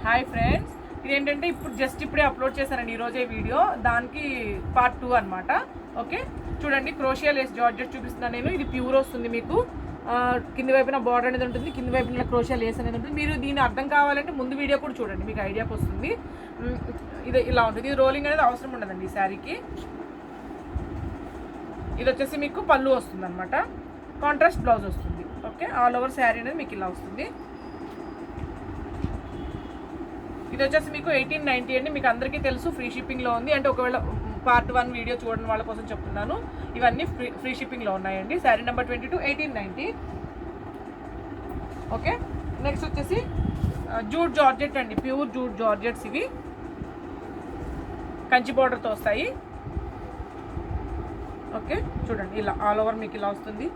Hi friends, ఇదేంటంటే ఇప్పుడే upload చేశానండి ఈరోజే వీడియో. దానికి పార్ట్ 2 అనమాట. ఓకే, చూడండి, క్రోషియా లేస్ జార్జెట్ చూపిస్తున్నాను నేను. ఇది ప్యూర్ వస్తుంది మీకు. కింది వైపున బార్డర్ అనేది ఉంటుంది, కింది వైపున క్రోషియా లేస్ అనేది ఉంటుంది. మీరు దీని అర్థం కావాలంటే ముందు వీడియో కూడా చూడండి, మీకు ఐడియాకి వస్తుంది. ఇది ఇలా ఉంటుంది. ఇది రోలింగ్ అనేది అవసరం ఉండదండి ఈ శారీకి. ఇది వచ్చేసి మీకు పళ్ళు వస్తుంది అనమాట. కాంట్రాస్ట్ బ్లౌజ్ వస్తుంది. ఓకే, ఆల్ ఓవర్ శారీ అనేది మీకు ఇలా వస్తుంది. ఇది వచ్చేసి మీకు 1890 అండి. మీకు అందరికీ తెలుసు, ఫ్రీ షిప్పింగ్లో ఉంది. అంటే ఒకవేళ పార్ట్ 1 వీడియో చూడని వాళ్ళ కోసం చెప్తున్నాను. ఇవన్నీ ఫ్రీ షిప్పింగ్లో ఉన్నాయండి. శారీ నెంబర్ 22, 1890. ఓకే, నెక్స్ట్ వచ్చేసి జూట్ జార్జెట్ అండి, ప్యూర్ జూట్ జార్జెట్స్. ఇవి కంచి బార్డర్తో వస్తాయి. ఓకే, చూడండి, ఇలా ఆల్ ఓవర్ మీకు ఇలా వస్తుంది.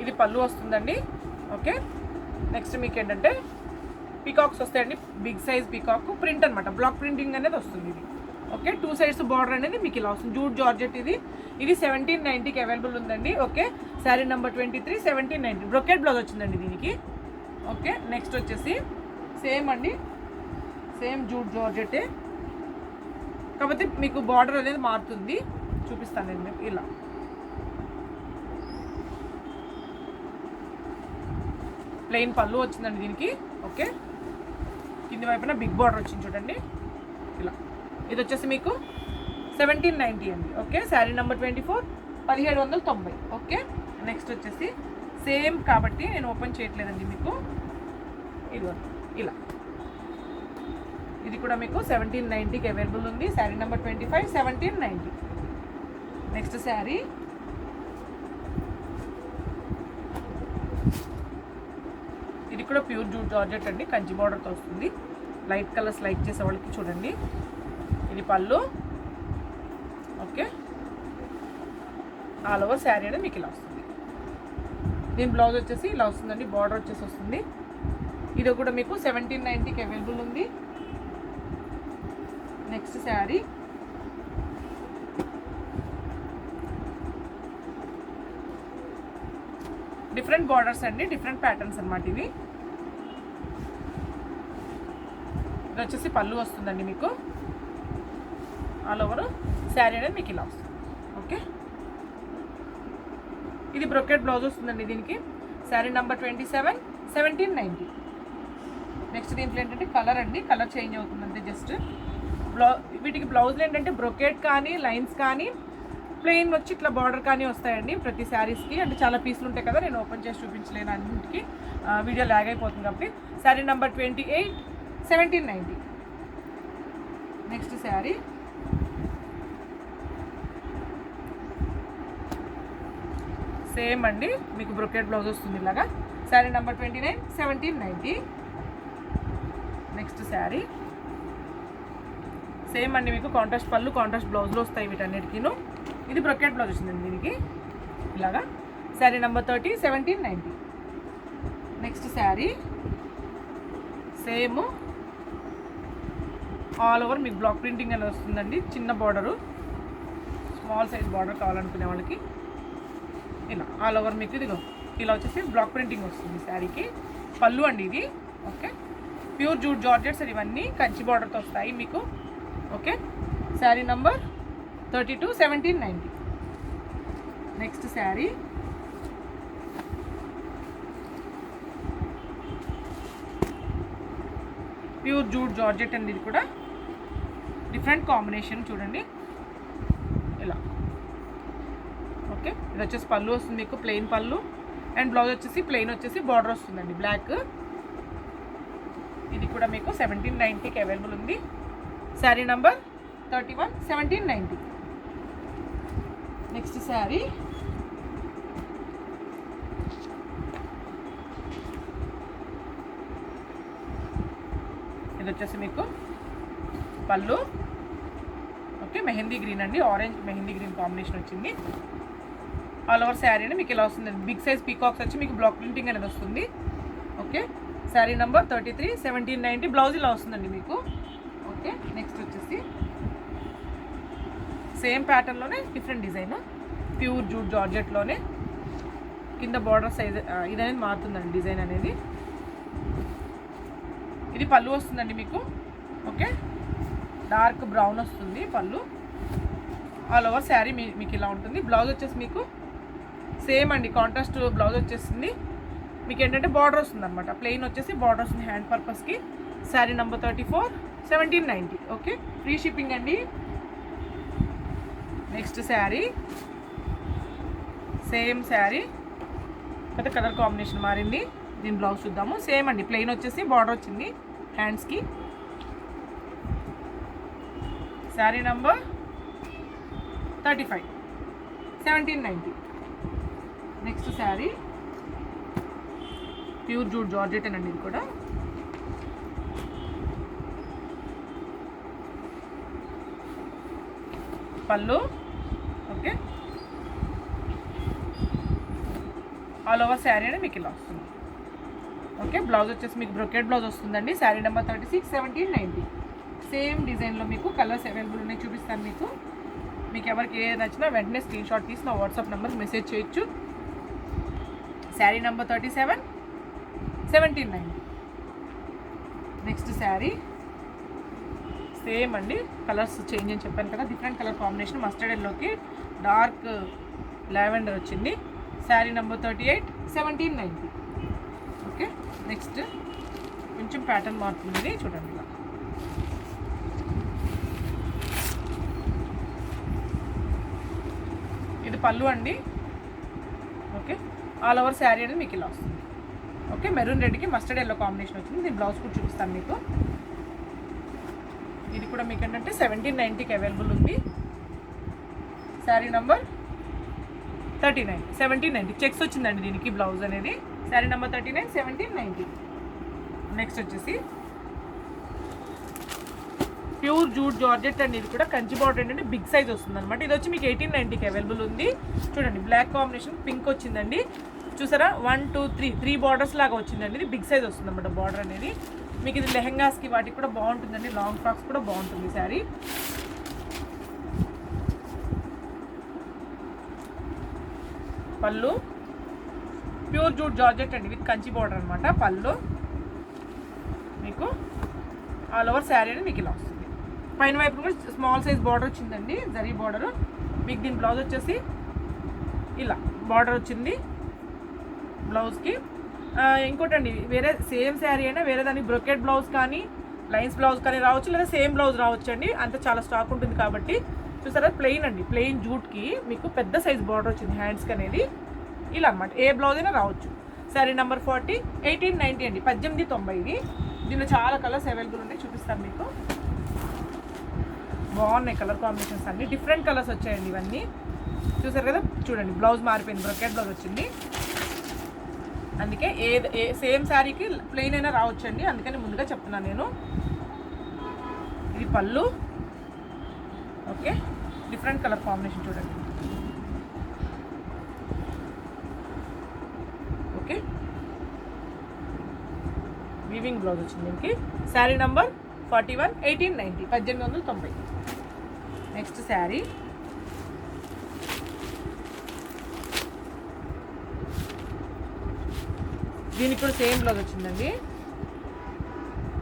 ఇది పళ్ళు వస్తుందండి. ఓకే, నెక్స్ట్ మీకు ఏంటంటే పీకాక్స్ వస్తాయండి. బిగ్ సైజ్ పీకాక్ ప్రింట్ అనమాట, బ్లాక్ ప్రింటింగ్ అనేది వస్తుంది ఇది. ఓకే, 2 సైడ్స్ బార్డర్ అనేది మీకు ఇలా వస్తుంది. జూట్ జార్జెట్ ఇది 1790కి అవైలబుల్ ఉందండి. Okay, sari number 23, 1790. Brocade blouse వచ్చిందండి దీనికి. ఓకే, నెక్స్ట్ వచ్చేసి సేమ్ అండి, సేమ్ జూట్ జార్జెటే, కాకపోతే మీకు బార్డర్ అనేది మారుతుంది. చూపిస్తాను నేను మీకు. ఇలా ప్లెయిన్ పళ్ళు వచ్చిందండి దీనికి. ఓకే, కింది వైపున బిగ్ బార్డర్ వచ్చింది చూడండి ఇలా. ఇది వచ్చేసి మీకు 1790 అండి. Okay, sari number 24, 1790. Okay, next వచ్చేసి సేమ్ కాబట్టి నేను ఓపెన్ చేయట్లేదండి మీకు. ఇది ఇలా, ఇది కూడా మీకు 1790కి అవైలబుల్ ఉంది. శారీ నెంబర్ 25, 1790. నెక్స్ట్ శారీ ఇది కూడా ప్యూర్ జూట్ జార్జెట్ అండి, కంచి బార్డర్తో వస్తుంది. లైట్ కలర్స్ లైక్ చేసే వాళ్ళకి చూడండి. ఇది పళ్ళు. ఓకే, ఆల్ ఓవర్ శారీ అనేది మీకు ఇలా వస్తుంది. దీని బ్లౌజ్ వచ్చేసి ఇలా వస్తుందండి, బార్డర్ వచ్చేసి వస్తుంది. ఇది కూడా మీకు 1790కి అవైలబుల్ ఉంది. నెక్స్ట్ శారీ డిఫరెంట్ బార్డర్స్ అండి, డిఫరెంట్ ప్యాటర్న్స్ అనమాట ఇవి. ఇది వచ్చేసి పళ్ళు వస్తుందండి మీకు. ఆల్ ఓవర్ శారీ అనేది మీకు ఇలా వస్తుంది. ఓకే, ఇది బ్రొకెట్ బ్లౌజ్ వస్తుందండి దీనికి. శారీ నెంబర్ 27, 1790. నెక్స్ట్ దీంట్లో ఏంటంటే కలర్ అండి, కలర్ చేంజ్ అవుతుందంటే జస్ట్ వీటికి బ్లౌజ్లు ఏంటంటే బ్రొకెట్ కానీ లైన్స్ కానీ ప్లెయిన్ వచ్చి ఇట్లా బార్డర్ కానీ వస్తాయండి ప్రతి శారీస్కి. అంటే చాలా పీసులు ఉంటాయి కదా, నేను ఓపెన్ చేసి చూపించలేను అన్నింటికి, వీడియో లాగ్ అయిపోతుంది కాబట్టి. Sari number 28, 1790. Next sari same అండి, మీకు బ్రొకెట్ బ్లౌజ్ వస్తుంది ఇలాగా. Sari number 29, 1790. Next sari same అండి, మీకు కాంట్రాస్ట్ పళ్ళు కాంట్రాస్ట్ బ్లౌజ్లో వస్తాయి వీటన్నిటికీను. ఇది బ్రొకెట్ బ్లౌజ్ వచ్చిందండి దీనికి ఇలాగా. Sari number 30, 1790. Next sari same all over మీకు బ్లాక్ ప్రింటింగ్ అనేది వస్తుందండి. చిన్న బార్డరు, స్మాల్ సైజ్ బార్డర్ కావాలనుకునే వాళ్ళకి ఇలా ఆల్ ఓవర్ మీకు ఇదిగో ఇలా వచ్చేసి బ్లాక్ ప్రింటింగ్ వస్తుంది శారీకి. పళ్ళు అండి ఇది. ఓకే, ప్యూర్ జూట్ జార్జెట్స్ ఇవన్నీ కంచి బార్డర్తో వస్తాయి మీకు. Okay, sari number 32, 1790. Next sari pure jute georgette అండి. ఇది కూడా డిఫరెంట్ కాంబినేషన్ చూడండి ఇలా. ఓకే, ఇది వచ్చేసి పళ్ళు వస్తుంది మీకు, ప్లెయిన్ పళ్ళు. అండ్ బ్లౌజ్ వచ్చేసి ప్లెయిన్ వచ్చేసి బార్డర్ వస్తుందండి బ్లాక్. ఇది కూడా మీకు 1790కి అవైలబుల్ ఉంది. శారీ నంబర్ 31, 1790. నెక్స్ట్ శారీ ఇది వచ్చేసి మీకు పళ్ళు. ఓకే, మెహందీ గ్రీన్ అండి, ఆరెంజ్ మెహందీ గ్రీన్ కాంబినేషన్ వచ్చింది. ఆల్ ఓవర్ శారీ అని మీకు ఇలా వస్తుంది. బిగ్ సైజ్ పీకాక్స్ వచ్చి మీకు బ్లాక్ ప్రింటింగ్ అనేది వస్తుంది. Okay, sari number 33, 1790. బ్లౌజ్ ఇలా వస్తుందండి మీకు. ఓకే, నెక్స్ట్ వచ్చేసి సేమ్ ప్యాటర్న్లోనే డిఫరెంట్ డిజైన్, ప్యూర్ జూట్ జార్జెట్లోనే కింద బార్డర్ సైజ్ ఇది అనేది మారుతుందండి డిజైన్ అనేది. ఇది పళ్ళు వస్తుందండి మీకు. ఓకే, డార్క్ బ్రౌన్ వస్తుంది పళ్ళు. ఆల్ ఓవర్ శారీ మీకు ఇలా ఉంటుంది. బ్లౌజ్ వచ్చేసి మీకు సేమ్ అండి, కాంట్రాస్ట్ బ్లౌజ్ వచ్చేసింది. మీకు ఏంటంటే బార్డర్ వస్తుంది అనమాట, ప్లెయిన్ వచ్చేసి బార్డర్ వస్తుంది హ్యాండ్ పర్పస్కి. Sari number 34, 1790. Okay, free shipping అండి. నెక్స్ట్ శారీ సేమ్ శారీ, అయితే కలర్ కాంబినేషన్ మారింది. దీని బ్లౌజ్ చూద్దాము. సేమ్ అండి, ప్లెయిన్ వచ్చేసి బార్డర్ వచ్చింది హ్యాండ్స్కి. Sari number 35, 1790. Next sari pure jute georgette అండి ఇది కూడా. పళ్ళు ఓకే, ఆల్ ఓవర్ శారీ అనేది మీకు ఇలా వస్తుంది. ఓకే, బ్లౌజ్ వచ్చేసి మీకు బ్రొకెట్ బ్లౌజ్ వస్తుందండి. శారీ నెంబర్ 36, 1790. సేమ్ డిజైన్లో మీకు కలర్స్ అవైలబుల్ ఉన్నాయి, చూపిస్తాను మీకు. మీకు ఎవరికి ఏ నచ్చినా వెంటనే స్క్రీన్ షాట్ తీసి నా వాట్సాప్ నెంబర్కి మెసేజ్ చేయొచ్చు. Sari number 37, 1790. Next sari same అండి, కలర్స్ చేంజ్ అని చెప్పాను కదా, డిఫరెంట్ కలర్ కాంబినేషన్. మస్టర్డ్ ఎల్లోకి డార్క్ లావెండర్ వచ్చింది. శారీ నెంబర్ 38, 1790. ఓకే, నెక్స్ట్ కొంచెం ప్యాటర్న్ మారుతుంది చూడండి ఇలా. ఇది పళ్ళు అండి. ఓకే, ఆల్ ఓవర్ శారీ అనేది మీకు ఇలా వస్తుంది. ఓకే, మెరూన్ రెడ్కి మస్టర్డ్ ఎల్లో కాంబినేషన్ వచ్చింది. దీని బ్లౌజ్ కూడా చూపిస్తాను మీకు. ఇది కూడా మీకు ఏంటంటే 1790కి అవైలబుల్ ఉంది. శారీ నంబర్ 39, 1790. చెక్స్ వచ్చిందండి దీనికి బ్లౌజ్ అనేది. శారీ నెంబర్ 39, 1790. నెక్స్ట్ వచ్చేసి ప్యూర్ జూట్ జార్జెట్ అండి. ఇది కూడా కంచి బార్డర్ ఏంటంటే బిగ్ సైజ్ వస్తుంది అనమాట. ఇది వచ్చి మీకు 1890కి అవైలబుల్ ఉంది. చూడండి, బ్లాక్ కాంబినేషన్ పింక్ వచ్చిందండి. చూసారా, 1, 2, 3 బార్డర్స్ లాగా వచ్చిందండి. ఇది బిగ్ సైజ్ వస్తుంది అనమాట బార్డర్ అనేది. మీకు ఇది లెహెంగాస్కి వాటికి కూడా బాగుంటుందండి, లాంగ్ ఫ్రాక్స్ కూడా బాగుంటుంది శారీ. పళ్ళు ప్యూర్ జూట్ జార్జెట్ అండి విత్ కంచి బార్డర్ అనమాట. పళ్ళు మీకు ఆల్ ఓవర్ శారీ అనేది మీకు ఇలా వస్తుంది. పైన వైపు కూడా స్మాల్ సైజ్ బార్డర్ వచ్చిందండి, జరీ బార్డర్. మీకు దీని బ్లౌజ్ వచ్చేసి ఇలా బార్డర్ వచ్చింది బ్లౌజ్కి. ఇంకోటండి, వేరే సేమ్ శారీ అయినా వేరే దానికి బ్రొకెట్ బ్లౌజ్ కానీ లైన్స్ బ్లౌజ్ కానీ రావచ్చు, లేదా సేమ్ బ్లౌజ్ రావచ్చు అండి. అంత చాలా స్టాక్ ఉంటుంది కాబట్టి. చూసారా, ప్లెయిన్ అండి, ప్లెయిన్ జూట్కి మీకు పెద్ద సైజ్ బార్డర్ వచ్చింది హ్యాండ్స్కి అనేది. ఇలా అనమాట, ఏ బ్లౌజ్ అయినా రావచ్చు. శారీ నెంబర్ 40, 1890 అండి, 1890. ఇది దీనిలో చాలా కలర్స్ అవైలబుల్ ఉన్నాయి, చూపిస్తాను మీకు. బాగున్నాయి కలర్ కాంబినేషన్స్ అన్ని, డిఫరెంట్ కలర్స్ వచ్చాయండి ఇవన్నీ. చూసారు కదా, చూడండి బ్లౌజ్ మారిపోయింది, బ్రొకెట్ బ్లౌజ్ వచ్చింది. అందుకే ఏ సేమ్ శారీకి ప్లెయిన్ అయినా రావచ్చండి, అందుకని ముందుగా చెప్తున్నాను నేను. ఇది పళ్ళు. ఓకే, డిఫరెంట్ కలర్ కాంబినేషన్ చూడండి. ఓకే, వీవింగ్ బ్లౌజ్ వచ్చింది దీనికి. శారీ నంబర్ 41, 1890, 1890. నెక్స్ట్ శారీ దీనికి కూడా సేమ్ బ్లౌజ్ వచ్చిందండి.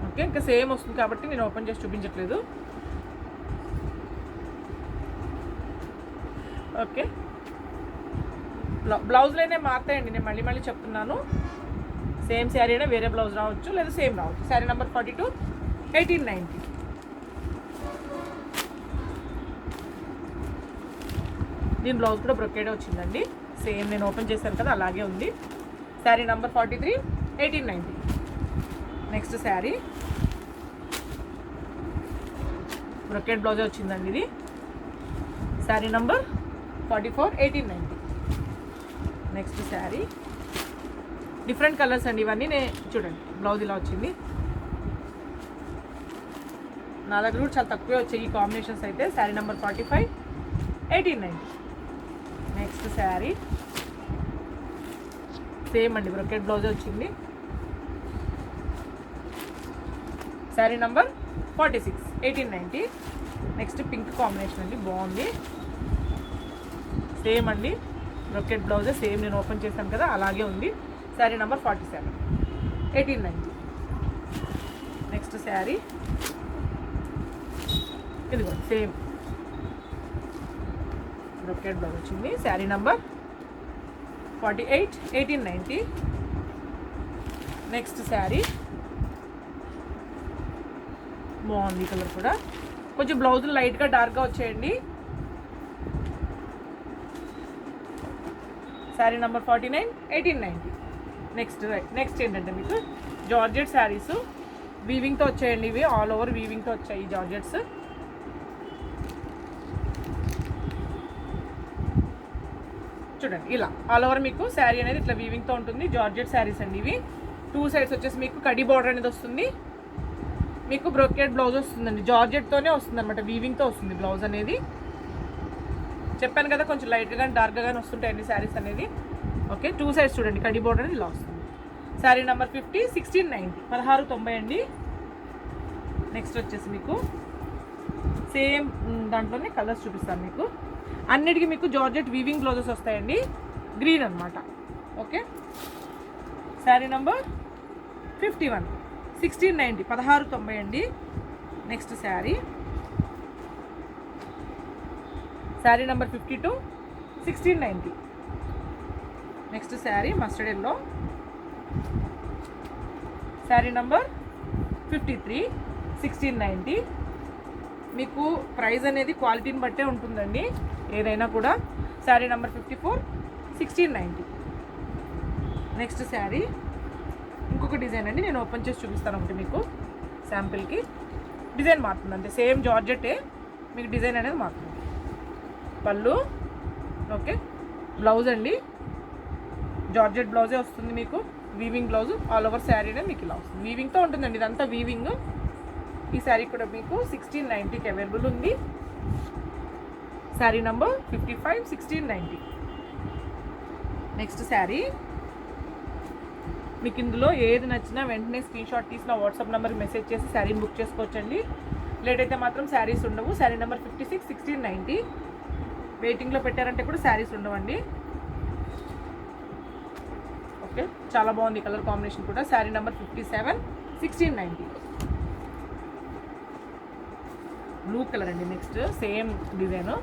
ఓకే, ఇంకా సేమ్ వస్తుంది కాబట్టి నేను ఓపెన్ చేసి చూపించట్లేదు. ఓకే, బ్లౌజ్లోనే మారుతాయండి, నేను మళ్ళీ చెప్తున్నాను. సేమ్ శారీ అయినా వేరే బ్లౌజ్ రావచ్చు, లేదా సేమ్ రావచ్చు. శారీ నెంబర్ 42, 1890. దీని బ్లౌజ్ కూడా బ్రొకేడే వచ్చిందండి, సేమ్ నేను ఓపెన్ చేశాను కదా అలాగే ఉంది. Sari number 43, 1890. Next sari brocade బ్లౌజే వచ్చిందండి ఇది. Sari number 44, 1890. Next sari different colours అండి ఇవన్నీ. చూడండి, బ్లౌజ్ ఇలా వచ్చింది. నా దగ్గర కూడా చాలా తక్కువే వచ్చాయి ఈ కాంబినేషన్స్ అయితే. Sari number 45, 1890. Next sari same అండి, బ్రొకెట్ బ్లౌజే వచ్చింది. Sari number 46, 1890. Next pink combination అండి, బాగుంది. సేమ్ అండి, బ్రొకెట్ బ్లౌజే సేమ్ నేను ఓపెన్ చేశాను కదా అలాగే ఉంది. శారీ నెంబర్ 47, 1890. నెక్స్ట్ శారీ ఇదిగో సేమ్ బ్రొకెట్ బ్లౌజ్ వచ్చింది. శారీ నంబర్ 48, 1890. నెక్స్ట్ శారీ బాగుంది కలర్ కూడా, కొంచెం బ్లౌజులు లైట్గా డార్క్గా వచ్చాయండి. శారీ నెంబర్ 49, 1890. నెక్స్ట్ ఏంటంటే మీకు జార్జెట్ శారీస్ వీవింగ్తో వచ్చాయండి. ఇవి ఆల్ ఓవర్ వీవింగ్తో వచ్చాయి ఈ జార్జెట్స్. చూడండి ఇలా ఆల్ ఓవర్ మీకు శారీ అనేది ఇట్లా వీవింగ్తో ఉంటుంది. జార్జెట్ శారీస్ అండి ఇవి. 2 సైడ్స్ వచ్చేసి మీకు కడి బార్డర్ అనేది వస్తుంది. మీకు బ్రోకెట్ బ్లౌజ్ వస్తుందండి, జార్జెట్తోనే వస్తుంది అనమాట, వీవింగ్తో వస్తుంది బ్లౌజ్ అనేది. చెప్పాను కదా కొంచెం లైట్గా డార్క్గా కానీ వస్తుంటాయండి శారీస్ అనేది. ఓకే, 2 సైడ్స్ చూడండి కడి బార్డర్ అనేది ఇలా వస్తుంది. శారీ నెంబర్ 50, 1690, 1690 అండి. నెక్స్ట్ వచ్చేసి మీకు సేమ్ దాంట్లోనే కలర్స్ చూపిస్తాను మీకు. అన్నిటికీ మీకు జార్జెట్ వీవింగ్ బ్లౌజెస్ వస్తాయండి, గ్రీన్ అనమాట. ఓకే, శారీ నెంబర్ 51, 1690, 1690 అండి. Next sari number 52, 1690. Next sari mustard yellow. Sari number 53, 1690. మీకు ప్రైస్ అనేది క్వాలిటీని బట్టే ఉంటుందండి ఏదైనా కూడా. శారీ నెంబర్ 54, 1690. నెక్స్ట్ శారీ ఇంకొక డిజైన్ అండి, నేను ఓపెన్ చేసి చూపిస్తాను ఒకటి మీకు శాంపిల్కి. డిజైన్ మారుతుంది అంతే, సేమ్ జార్జెటే, మీకు డిజైన్ అనేది మారుతుంది. పళ్ళు ఓకే, బ్లౌజ్ అండి జార్జెట్ బ్లౌజే వస్తుంది మీకు, weaving blouse. All over sari అనేది మీకు ఇలా వస్తుంది, వీవింగ్తో ఉంటుందండి ఇదంతా వీవింగ్. ఈ శారీ కూడా మీకు 1690కి అవైలబుల్ ఉంది. శారీ నంబర్ 55, 1690. నెక్స్ట్ శారీ మీకు ఇందులో ఏది నచ్చినా వెంటనే స్క్రీన్ షాట్ తీసి నా వాట్సాప్ నెంబర్కి మెసేజ్ చేసి శారీని బుక్ చేసుకోవచ్చండి. లేట్ అయితే మాత్రం శారీస్ ఉండవు. శారీ నెంబర్ 56, 1690. వెయిటింగ్లో పెట్టారంటే కూడా శారీస్ ఉండవండి. ఓకే, చాలా బాగుంది కలర్ కాంబినేషన్ కూడా. శారీ నెంబర్ 57, 1690. బ్లూ కలర్ అండి. నెక్స్ట్ సేమ్ డిజైన్,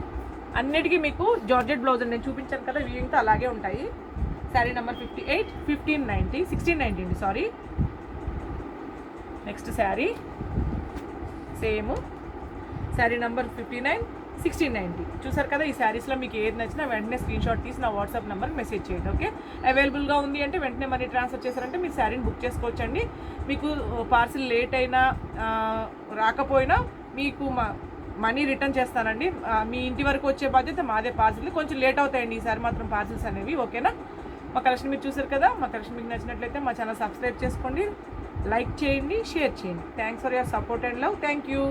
అన్నిటికీ మీకు జార్జెట్ బ్లౌజ్ నేను చూపించాను కదా వీవింగ్తో అలాగే ఉంటాయి. శారీ నెంబర్ 58, 1590, 1690 అండి, sorry. Next sari same, sari number 59, 1690. చూసారు కదా, ఈ శారీస్లో మీకు ఏది నచ్చినా వెంటనే స్క్రీన్ షాట్ తీసి నా వాట్సాప్ నెంబర్కి మెసేజ్ చేయండి. ఓకే, అవైలబుల్గా ఉంది అంటే వెంటనే మనీ ట్రాన్స్ఫర్ చేశారంటే మీరు శారీని బుక్ చేసుకోవచ్చండి. మీకు పార్సిల్ లేట్ అయినా రాకపోయినా మీకు మనీ రిటర్న్ చేస్తానండి. మీ ఇంటి వరకు వచ్చే బాధ్యత మాదే. పార్సిల్ కొంచెం లేట్ అవుతాయండి ఈసారి మాత్రం పార్సిల్స్ అనేవి. ఓకేనా, మా కలెక్షన్ మీరు చూసారు కదా, మా కలెక్షన్ మీకు నచ్చినట్లయితే మా ఛానల్ సబ్స్క్రైబ్ చేసుకోండి, లైక్ చేయండి, షేర్ చేయండి. Thanks for your support and love. Thank you.